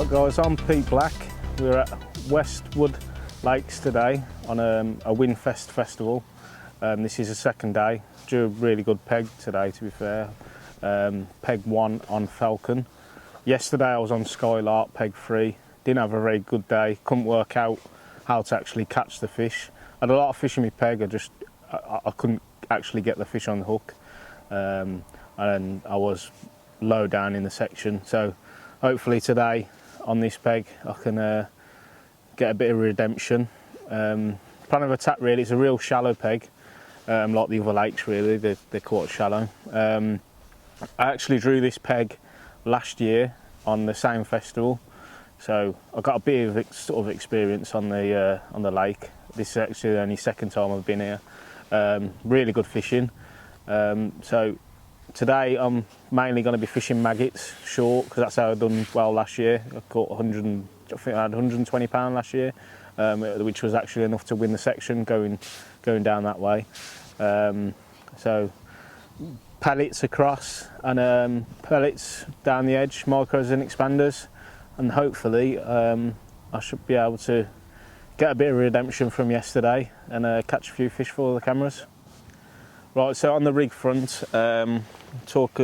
Right guys, I'm Pete Black. We're at Westwood Lakes today on a Windfest festival. This is the second day. Drew a really good peg today, to be fair. Peg 1 on Falcon. Yesterday I was on Skylark, peg 3. Didn't have a very good day. Couldn't work out how to actually catch the fish. I had a lot of fish in my peg, I couldn't actually get the fish on the hook. And I was low down in the section. So hopefully today on this peg I can get a bit of redemption. Plan of attack really, it's a real shallow peg, like the other lakes really, they're quite shallow. I actually drew this peg last year on the same festival, so I got a bit of sort of experience on the lake. This is actually the only second time I've been here. Really good fishing. So today I'm mainly going to be fishing maggots short, because that's how I've done well last year. I caught I think I had 120 pound last year, which was actually enough to win the section going down that way. So pellets across and pellets down the edge, micros and expanders, and hopefully I should be able to get a bit of redemption from yesterday and catch a few fish for the cameras. Right, so on the rig front, talk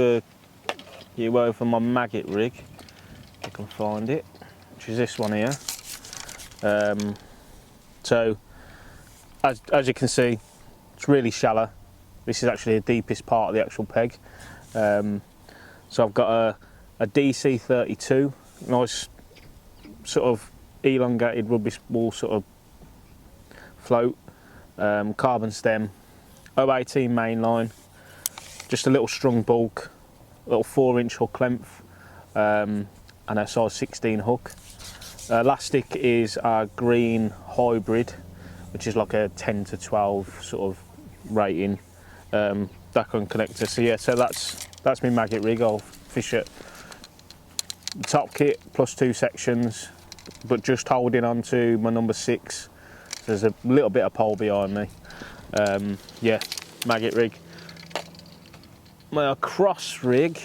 you over my maggot rig, if you can find it, which is this one here. So as you can see, it's really shallow. This is actually the deepest part of the actual peg. So I've got a DC32, nice sort of elongated rubbish ball sort of float, carbon stem, 018 main line, just a little strung bulk, little 4-inch hook length, and a size 16 hook. Elastic is our green hybrid, which is like a 10 to 12 sort of rating, back on connector. So yeah, so that's my maggot rig. I'll fish it the top kit plus 2 sections, but just holding on to my number 6. There's a little bit of pole behind me. Yeah, maggot rig. My cross rig,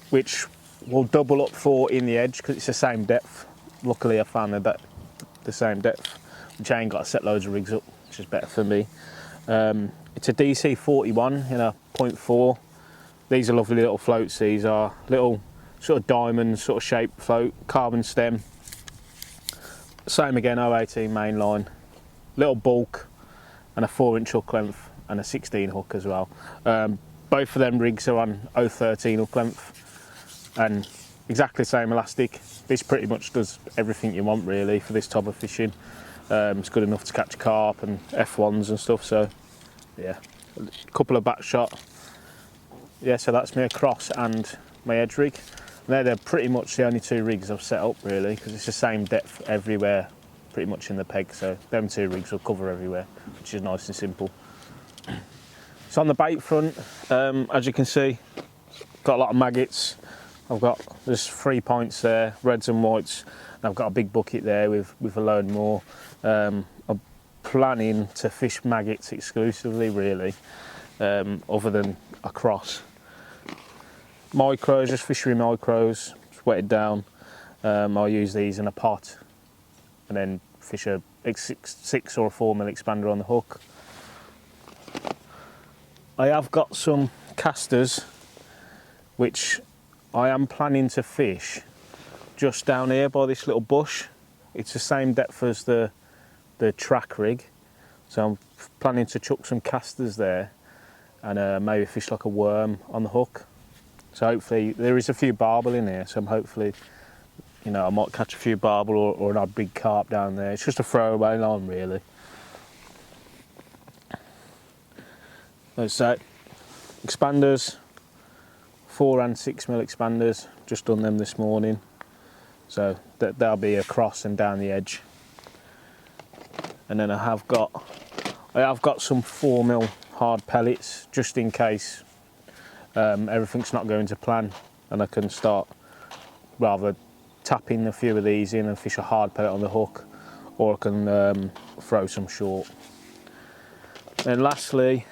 which will double up for in the edge because it's the same depth. Luckily I found that the same depth, which I ain't got to set loads of rigs up, which is better for me. It's a DC41 in a 0.4. These are lovely little floats. These are little sort of diamond sort of shaped float, carbon stem. Same again, 018 main line, little bulk, and a 4-inch hook length and a 16 hook as well. Both of them rigs are on 013 hook length and exactly the same elastic. This pretty much does everything you want really for this type of fishing. It's good enough to catch carp and F1s and stuff, so yeah, a couple of back shot. Yeah, so that's my cross and my edge rig. They're pretty much the only 2 rigs I've set up really, because it's the same depth everywhere pretty much in the peg, so them 2 rigs will cover everywhere, which is nice and simple. So on the bait front, as you can see, got a lot of maggots. There's 3 pints there, reds and whites, and I've got a big bucket there with a load more. I'm planning to fish maggots exclusively really, other than a cross. Micros, just fishery micros, just wet it down. I'll use these in a pot and then fish a 6 or a 4mm expander on the hook. I have got some casters which I am planning to fish just down here by this little bush. It's the same depth as the track rig, so I'm planning to chuck some casters there and maybe fish like a worm on the hook. So hopefully, there is a few barbel in here, so I'm hopefully, you know, I might catch a few barbel or another big carp down there. It's just a throwaway line really. Let's say expanders, 4 and 6mm expanders, just done them this morning. So that'll be across and down the edge. And then I have got some 4mm hard pellets, just in case everything's not going to plan, and I can start rather tapping a few of these in and fish a hard pellet on the hook, or I can throw some short. And lastly,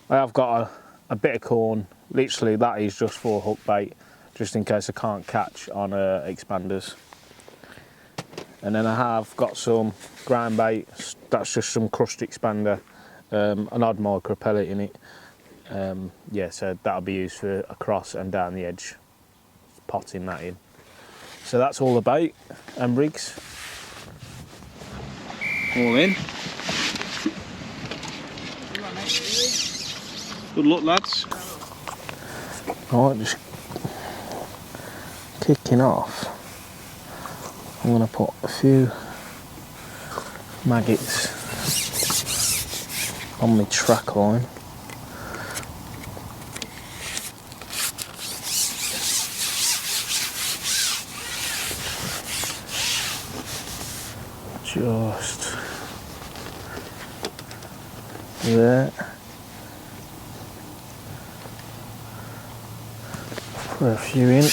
I have got a bit of corn. Literally that is just for hook bait, just in case I can't catch on expanders. And then I have got some ground bait, that's just some crushed expander, an odd micro pellet in it. Yeah, so that'll be used for across and down the edge, potting that in. So that's all the bait and rigs. All in. Good luck, lads. Right, just kicking off. I'm going to put a few maggots on my track line. Just there. Put a few in.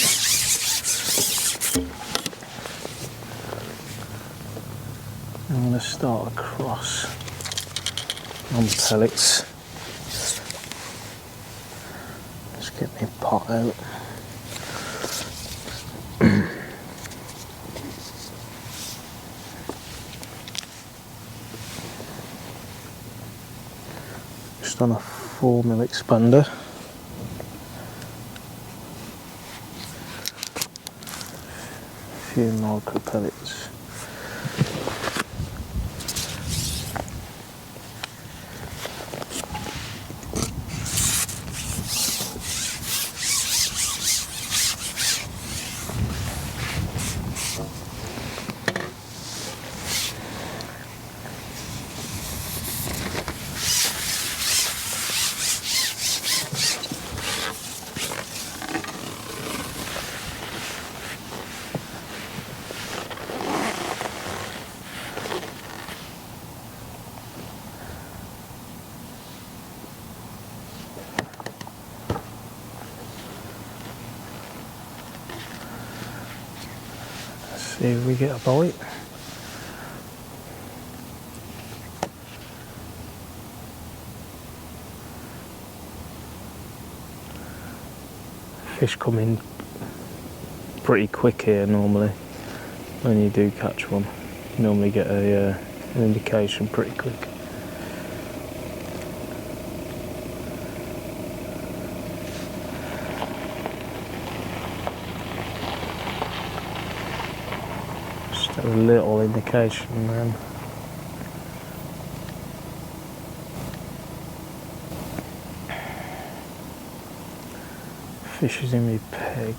I'm going to start across on pellets. Just get my pot out. Just on a 4mm expander. A few micro pellets. See if we get a bite. Fish come in pretty quick here normally. When you do catch one, you normally get an indication pretty quick. A little indication then. Fish is in my peg.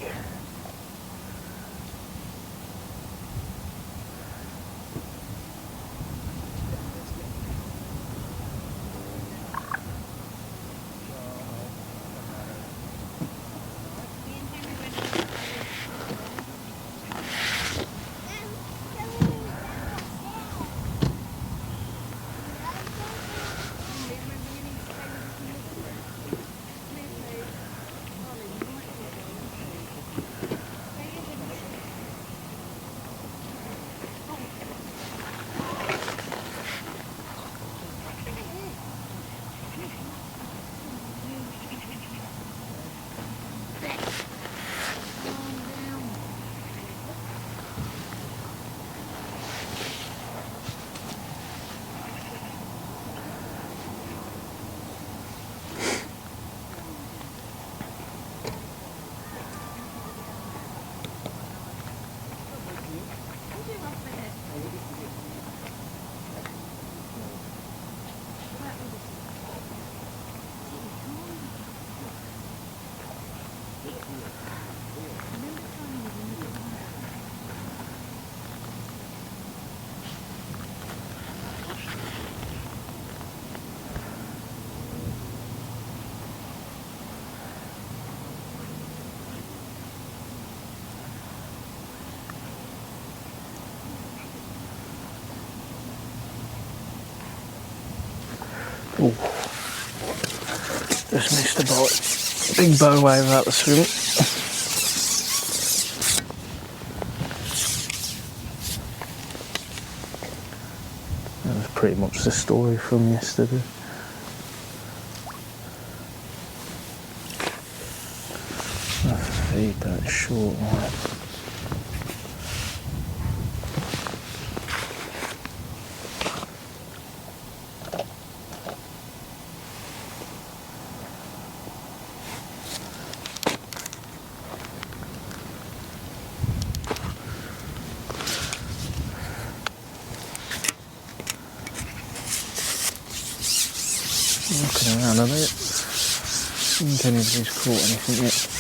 Ooh. Just missed a bite. Big bow wave out the swim. That was pretty much the story from yesterday. A feed that short one. Looking around a bit. I don't think anybody's caught anything yet.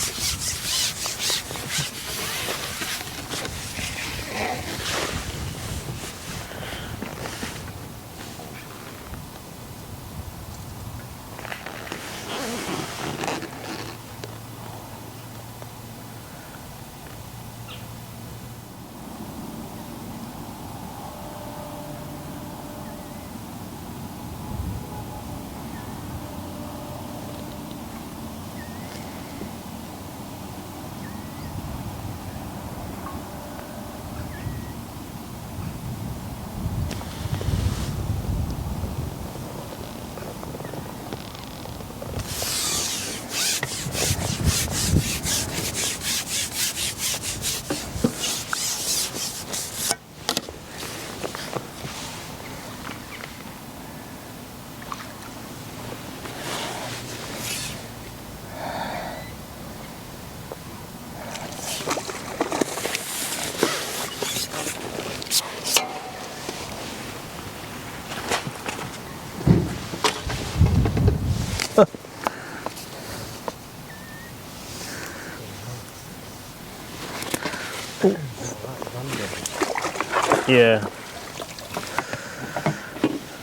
Yeah.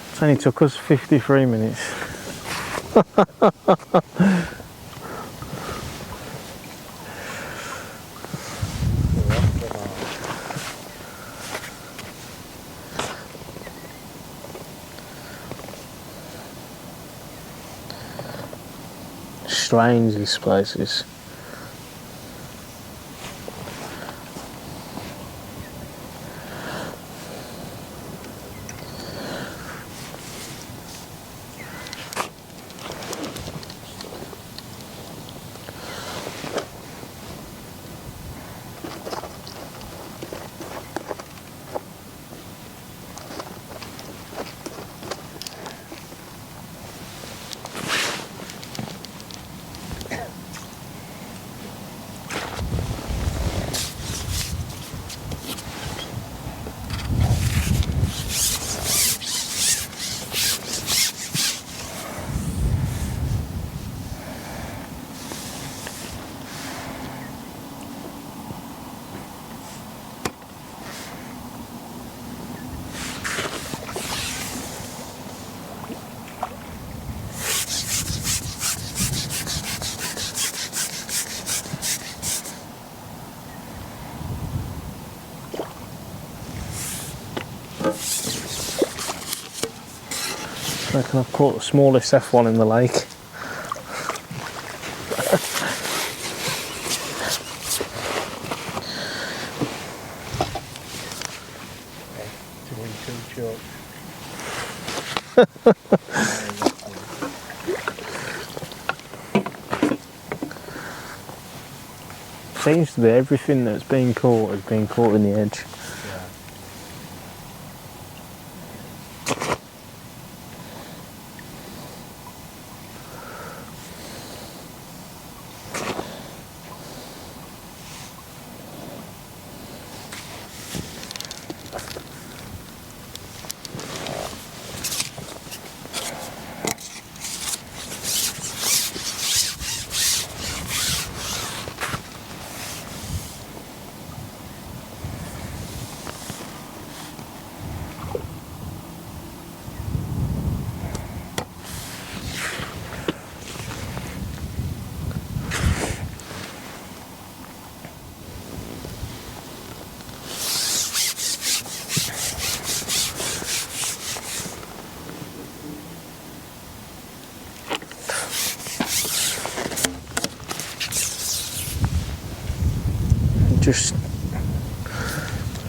It's only took us 53 minutes. Strange, this place is. I reckon I've caught the smallest F1 in the lake. Seems to be everything that's been caught has been caught in the edge.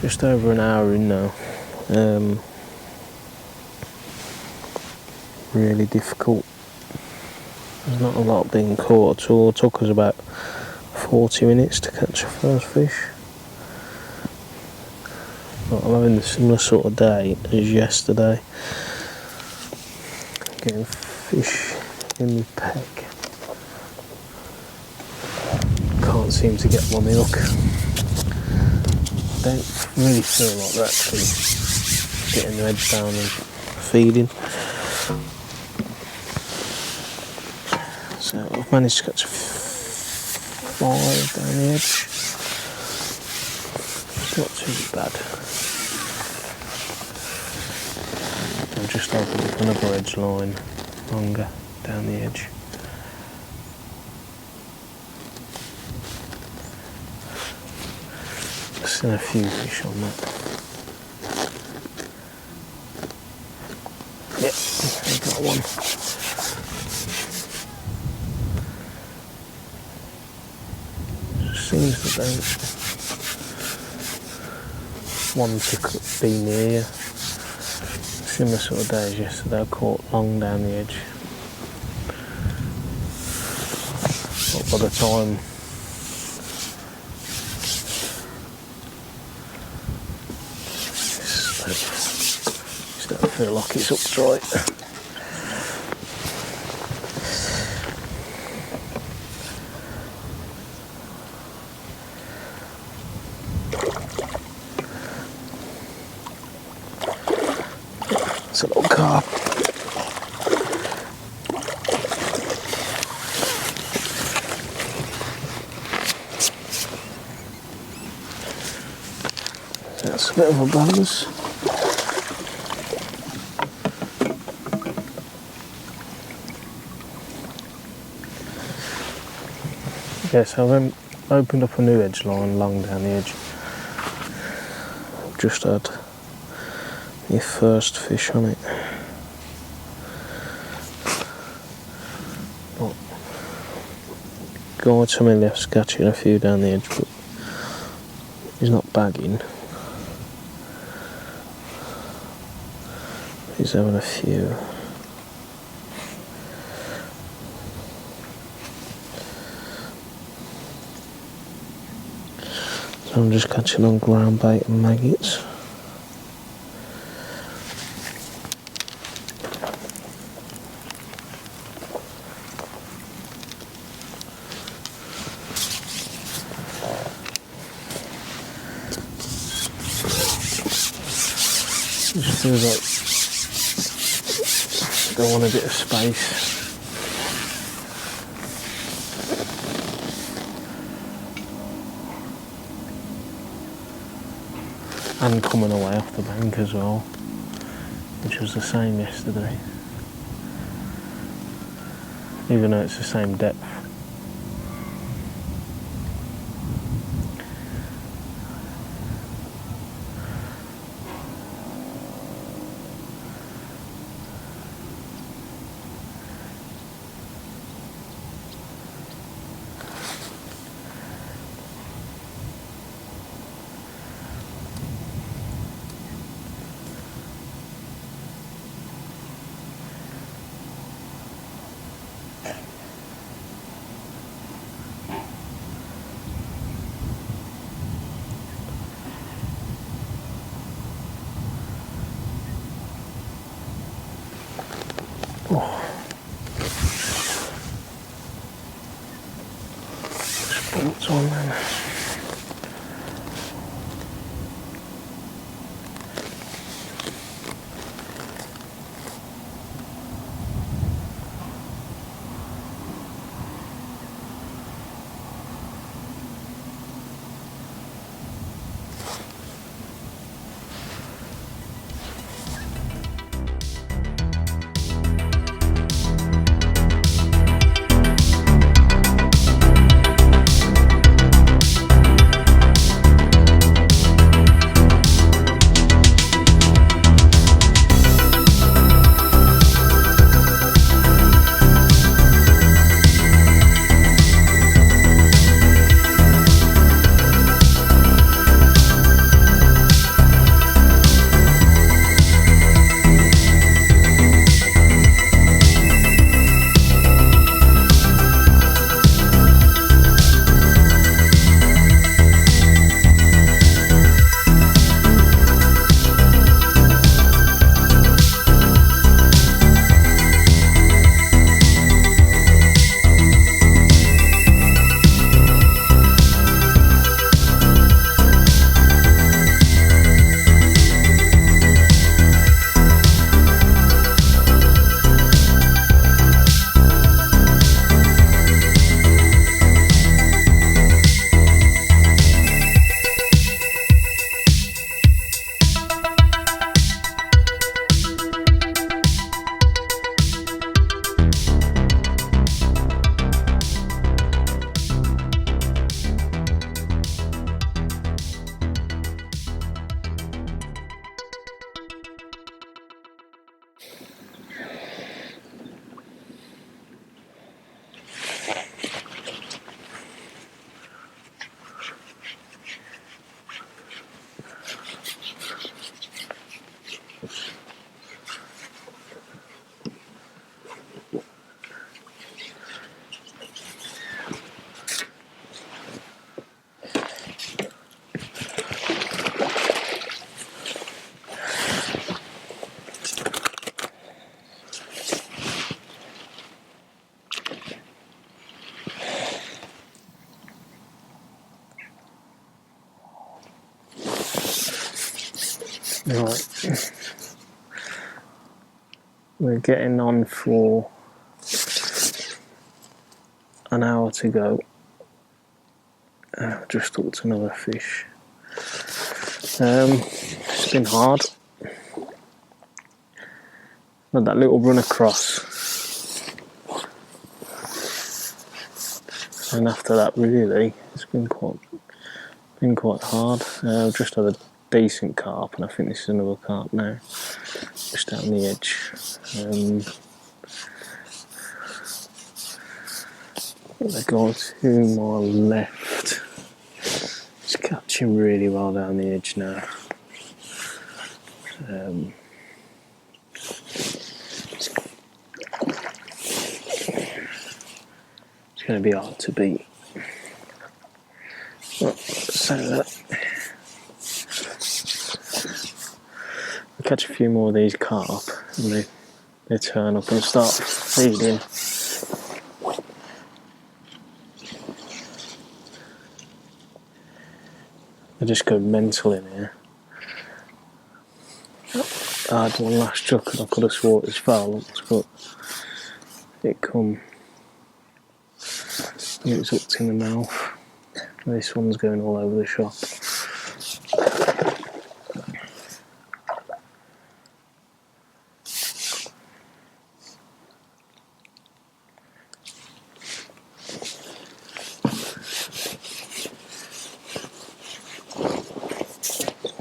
Just over an hour in now. Really difficult. There's not a lot being caught at all. It took us about 40 minutes to catch a first fish. But I'm having a similar sort of day as yesterday. Getting fish in the peg. Can't seem to get them on the hook. Don't really feel like they're actually getting their heads down and feeding. So I've managed to catch 5 down the edge. It's not too bad. I've just opened up another edge line longer down the edge. I've seen a few fish on that. Yep, I got one. Seems that they want to be near. Similar sort of day as yesterday, I caught long down the edge. But by the time just don't feel like it's uptight. It's a little carp. That's a bit of a bonus. Yes, I've opened up a new edge line long down the edge. I've just had your first fish on it. But guy to my left's catching a few down the edge, but he's not bagging. He's having a few. So I'm just catching on ground bait and maggots. It just feels like I want a bit of space. And coming away off the bank as well, which was the same yesterday. Even though it's the same depth. Oh. Spots on then. Right. We're getting on for an hour to go. Just hooked another fish. It's been hard. Had that little run across, and after that, really, it's been quite hard. I've just had a decent carp, and I think this is another carp now, just down the edge. I go to my left. It's catching really well down the edge now. It's going to be hard to beat. So that I catch a few more of these carp, and they turn up and start feeding. They just go mental in here. I had one last chuck and I could have swore it was foul, but it come. It was hooked in the mouth. This one's going all over the shop.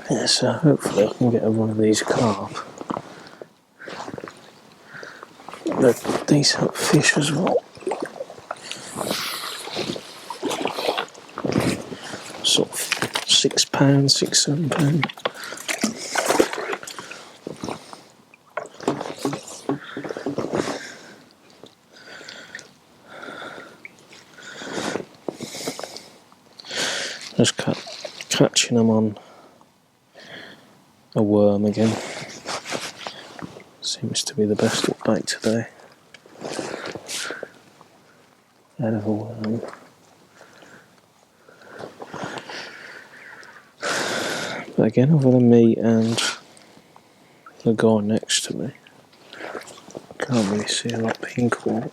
Yeah, so hopefully I can get one of these carp. They're decent fish as well. Sort of £6, £6, £7. Just catching them on a worm again. Seems to be the best hook bait today. Out of a worm. But again, other than me and the guy next to me, can't really see a lot pink one.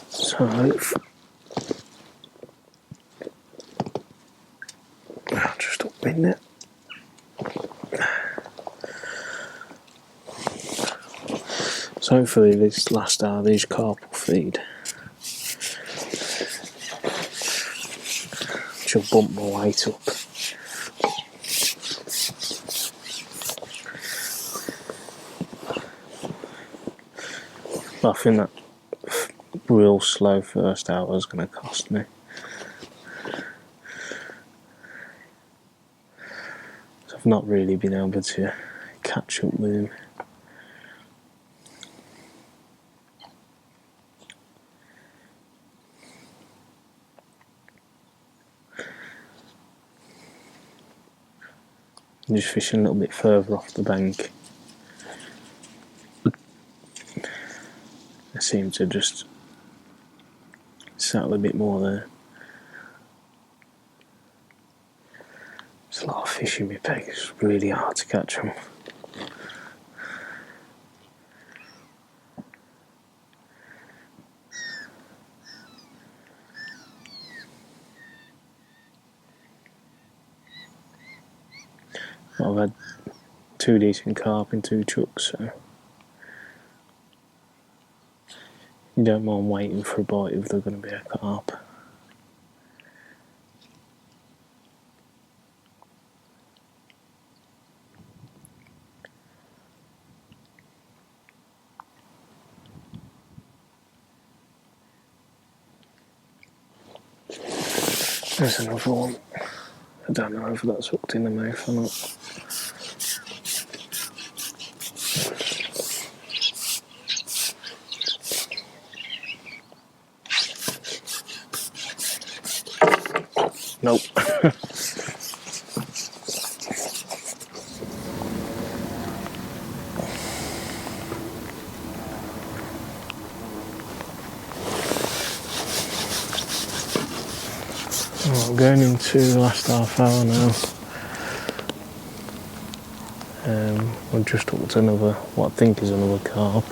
So I'll just up in it. So hopefully this last hour these carp will feed. She'll bump my weight up. But I think that real slow first hour is going to cost me. So I've not really been able to catch up with him. I'm just fishing a little bit further off the bank. I seem to just settle a bit more there. There's a lot of fish in my peg, it's really hard to catch them. I've had 2 decent carp in 2 chucks, so you don't mind waiting for a bite if they're going to be a carp. There's another one. I don't know if that's hooked in the mouth or not. Nope. going into the last half hour now. We've just hooked another, what I think is another carp.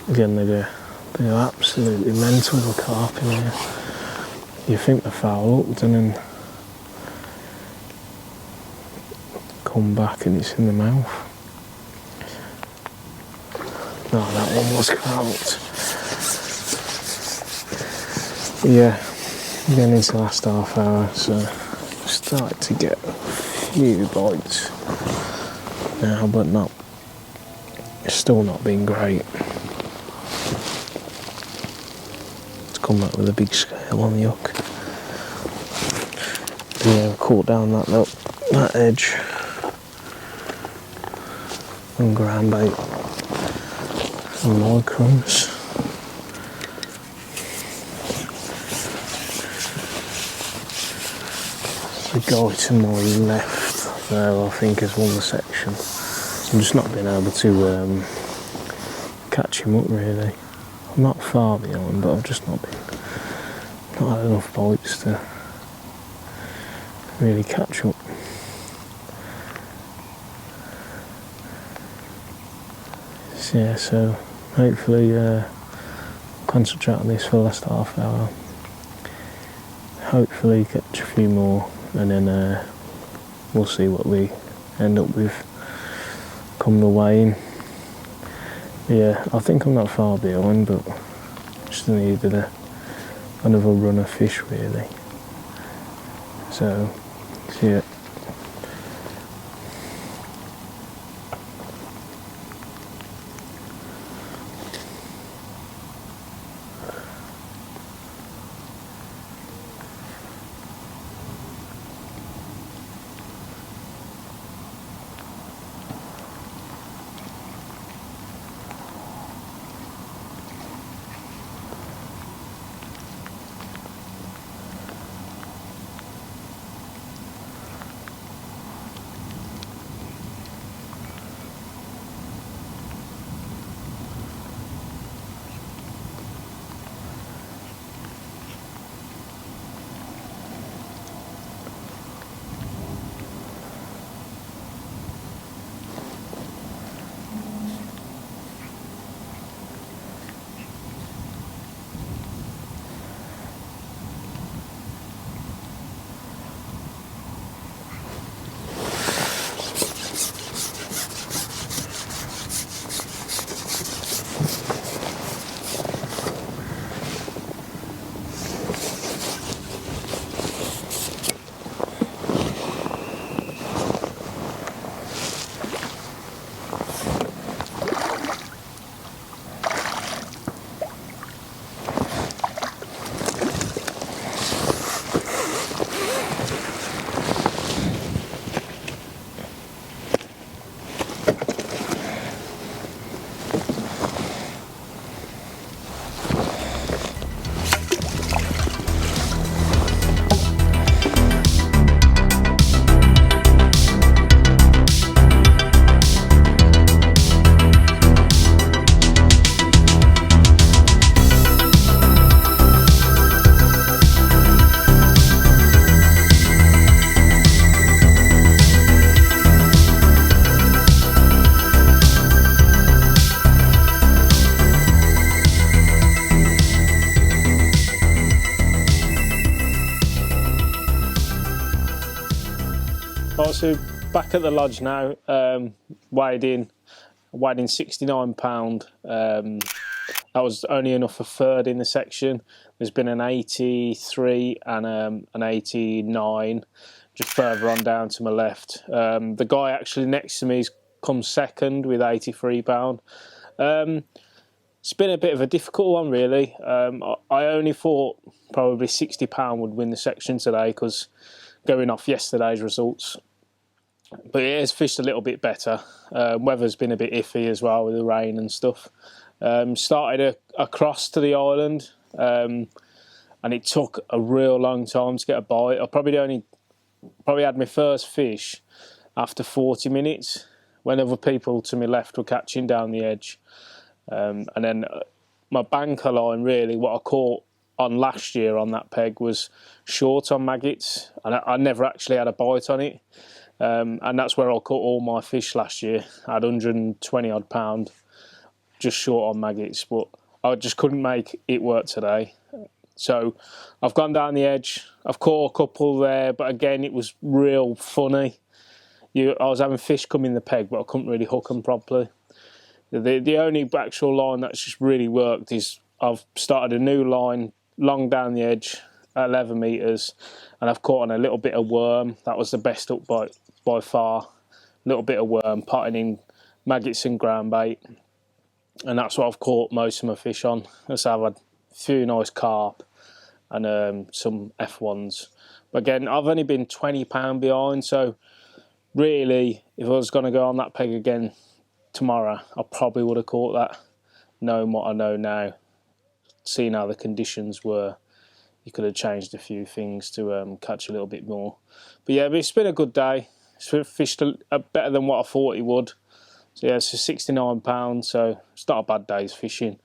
Again, they're absolutely mental, the carp in here. You think they're foul hooked and then come back and it's in the mouth. No, that one was cracked. Yeah, getting into the last half hour, so started to get a few bites now, but it's still not been great. It's come back with a big scale on the hook. Yeah, caught down that edge on ground bait and microns. The guy to my left there, I think, has won the section. I'm just not being able to catch him up really. I'm not far behind, but I've just not had enough bites to really catch up. So hopefully concentrate on this for the last half hour. Hopefully catch a few more, and then we'll see what we end up with come the way in. Yeah, I think I'm not far behind, but just needed another run of fish really. So yeah. Right, so back at the lodge now, weighed in £69. That was only enough for third in the section. There's been an 83 and an 89 just further on down to my left. The guy actually next to me's come second with £83. It's been a bit of a difficult one really. I only thought probably £60 would win the section today because going off yesterday's results. But it has fished a little bit better. Weather's been a bit iffy as well with the rain and stuff. Started across to the island and it took a real long time to get a bite. I probably had my first fish after 40 minutes when other people to my left were catching down the edge. And then my banker line, really, what I caught on last year on that peg was short on maggots, and I never actually had a bite on it. And that's where I caught all my fish last year. I had 120 odd pound just short on maggots, but I just couldn't make it work today. So I've gone down the edge, I've caught a couple there, but again it was real funny. I was having fish come in the peg, but I couldn't really hook them properly. The only actual line that's just really worked is I've started a new line long down the edge at 11 metres, and I've caught on a little bit of worm. That was the best hook by far. A little bit of worm, potting in maggots and ground bait, and that's what I've caught most of my fish on. So I've had a few nice carp and some F1s. But again, I've only been £20 behind, so really, if I was going to go on that peg again tomorrow, I probably would have caught that, knowing what I know now. Seeing how the conditions were, you could have changed a few things to catch a little bit more. But yeah, it's been a good day. It's fished better than what I thought it would. So yeah, it's £69, so it's not a bad day's fishing.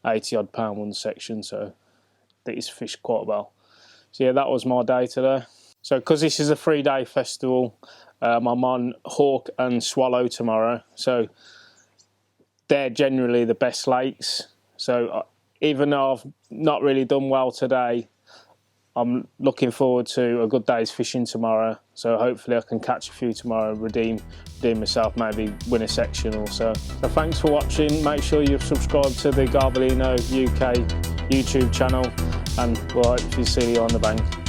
80 odd pound one section, so it's fished quite well. So yeah, that was my day today. So because this is a 3-day festival, I'm on Hawk and Swallow tomorrow. So they're generally the best lakes. So even though I've not really done well today, I'm looking forward to a good day's fishing tomorrow. So hopefully I can catch a few tomorrow, redeem myself, maybe win a section or so. So thanks for watching. Make sure you've subscribed to the Garbolino UK YouTube channel, and we'll hopefully see you on the bank.